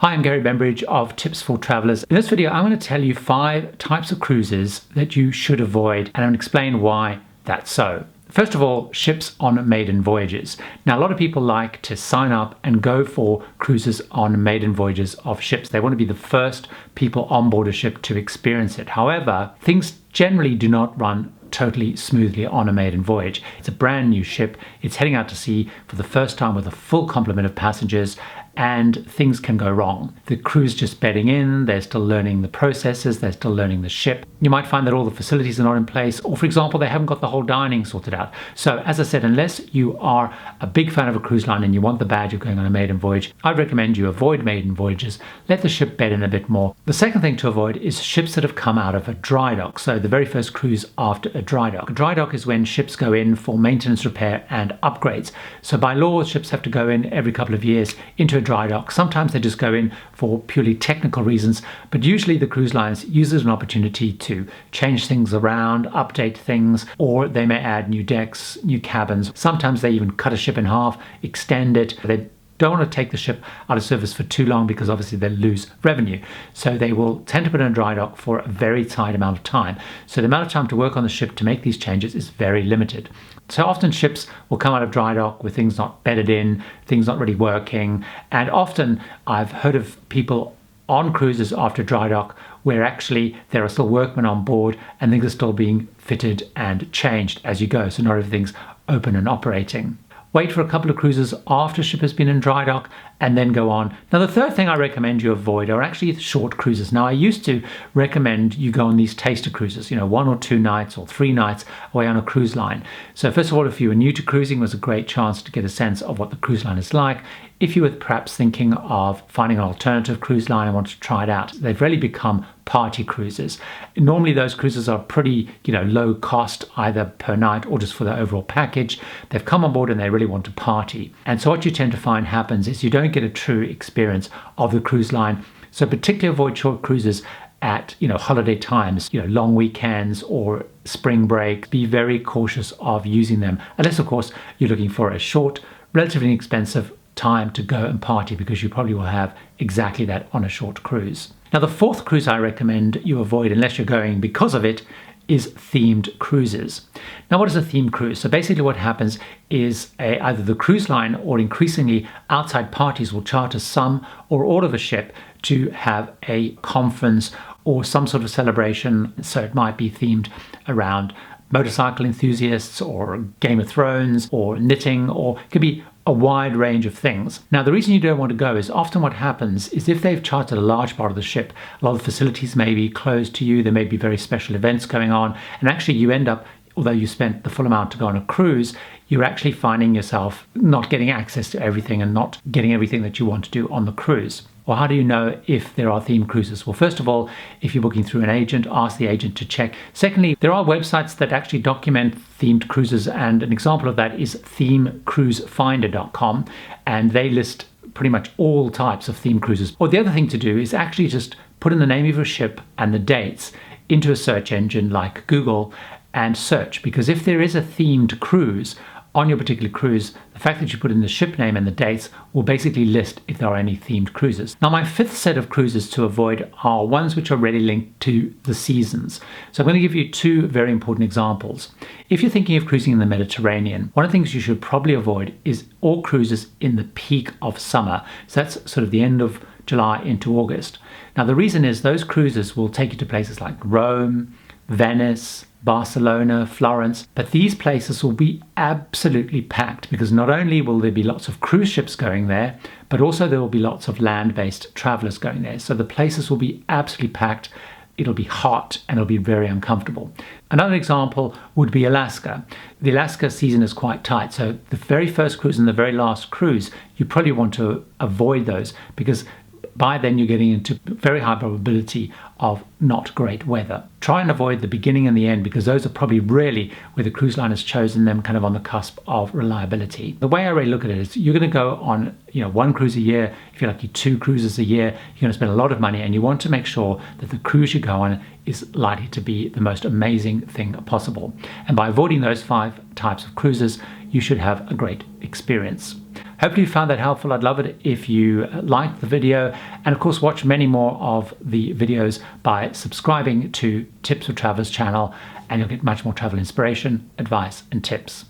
Hi, I'm Gary Bembridge of Tips for Travelers. In this video, I'm going to tell you 5 types of cruises that you should avoid, and I'm going to explain why that's so. First of all, ships on maiden voyages. Now, a lot of people like to sign up and go for cruises on maiden voyages of ships. They want to be the first people on board a ship to experience it. However, things generally do not run totally smoothly on a maiden voyage. It's a brand new ship. It's heading out to sea for the first time with a full complement of passengers, and things can go wrong. The crew's just bedding in, they're still learning the processes, they're still learning the ship. You might find that all the facilities are not in place, or for example, they haven't got the whole dining sorted out. So as I said, unless you are a big fan of a cruise line and you want the badge of going on a maiden voyage, I'd recommend you avoid maiden voyages. Let the ship bed in a bit more. The second thing to avoid is ships that have come out of a dry dock. So the very first cruise after a dry dock. A dry dock is when ships go in for maintenance, repair and upgrades. So by law, ships have to go in every couple of years into a dry dock. Sometimes they just go in for purely technical reasons, but usually the cruise lines use it as an opportunity to change things around, update things, or they may add new decks, new cabins. Sometimes they even cut a ship in half, extend it. They don't want to take the ship out of service for too long because obviously they'll lose revenue. So they will tend to put it in a dry dock for a very tight amount of time. So the amount of time to work on the ship to make these changes is very limited. So often ships will come out of dry dock with things not bedded in, things not really working. And often I've heard of people on cruises after dry dock where actually there are still workmen on board and things are still being fitted and changed as you go. So not everything's open and operating. Wait for a couple of cruises after ship has been in dry dock and then go on. Now, the third thing I recommend you avoid are actually short cruises. Now, I used to recommend you go on these taster cruises, 1 or 2 nights or 3 nights away on a cruise line. So first of all, if you were new to cruising, it was a great chance to get a sense of what the cruise line is like. If you were perhaps thinking of finding an alternative cruise line and want to try it out, they've really become party cruises. Normally those cruises are pretty, low cost, either per night or just for the overall package. They've come on board and they really want to party. And so what you tend to find happens is you don't get a true experience of the cruise line. So particularly avoid short cruises at, holiday times, long weekends or spring break. Be very cautious of using them, unless of course you're looking for a short, relatively inexpensive time to go and party, because you probably will have exactly that on a short cruise. Now, the fourth cruise I recommend you avoid, unless you're going because of it, is themed cruises. Now, what is a themed cruise? So basically what happens is either the cruise line or increasingly outside parties will charter some or all of a ship to have a conference or some sort of celebration. So it might be themed around motorcycle enthusiasts or Game of Thrones or knitting, or it could be a wide range of things. Now, the reason you don't want to go is often what happens is if they've chartered a large part of the ship, a lot of facilities may be closed to you, there may be very special events going on, and actually you end up, although you spent the full amount to go on a cruise, you're actually finding yourself not getting access to everything and not getting everything that you want to do on the cruise. Well, how do you know if there are themed cruises? Well, first of all, if you're booking through an agent, ask the agent to check. Secondly, there are websites that actually document themed cruises, and an example of that is themecruisefinder.com, and they list pretty much all types of themed cruises. Or the other thing to do is actually just put in the name of your ship and the dates into a search engine like Google and search, because if there is a themed cruise on your particular cruise, the fact that you put in the ship name and the dates will basically list if there are any themed cruises. Now, my fifth set of cruises to avoid are ones which are really linked to the seasons. So I'm going to give you 2 very important examples. If you're thinking of cruising in the Mediterranean, one of the things you should probably avoid is all cruises in the peak of summer. So that's sort of the end of July into August. Now, the reason is those cruises will take you to places like Rome, Venice, Barcelona, Florence, but these places will be absolutely packed, because not only will there be lots of cruise ships going there, but also there will be lots of land-based travelers going there. So the places will be absolutely packed. It'll be hot and it'll be very uncomfortable. Another example would be Alaska. The Alaska season is quite tight. So the very first cruise and the very last cruise, you probably want to avoid those, because by then you're getting into very high probability of not great weather. Try and avoid the beginning and the end, because those are probably really where the cruise line has chosen them kind of on the cusp of reliability. The way I really look at it is you're going to go on 1 cruise a year. If you're lucky, 2 cruises a year, you're going to spend a lot of money, and you want to make sure that the cruise you go on is likely to be the most amazing thing possible. And by avoiding those 5 types of cruises, you should have a great experience. Hopefully you found that helpful. I'd love it if you liked the video, and of course watch many more of the videos by subscribing to Tips for Travelers channel, and you'll get much more travel inspiration, advice and tips.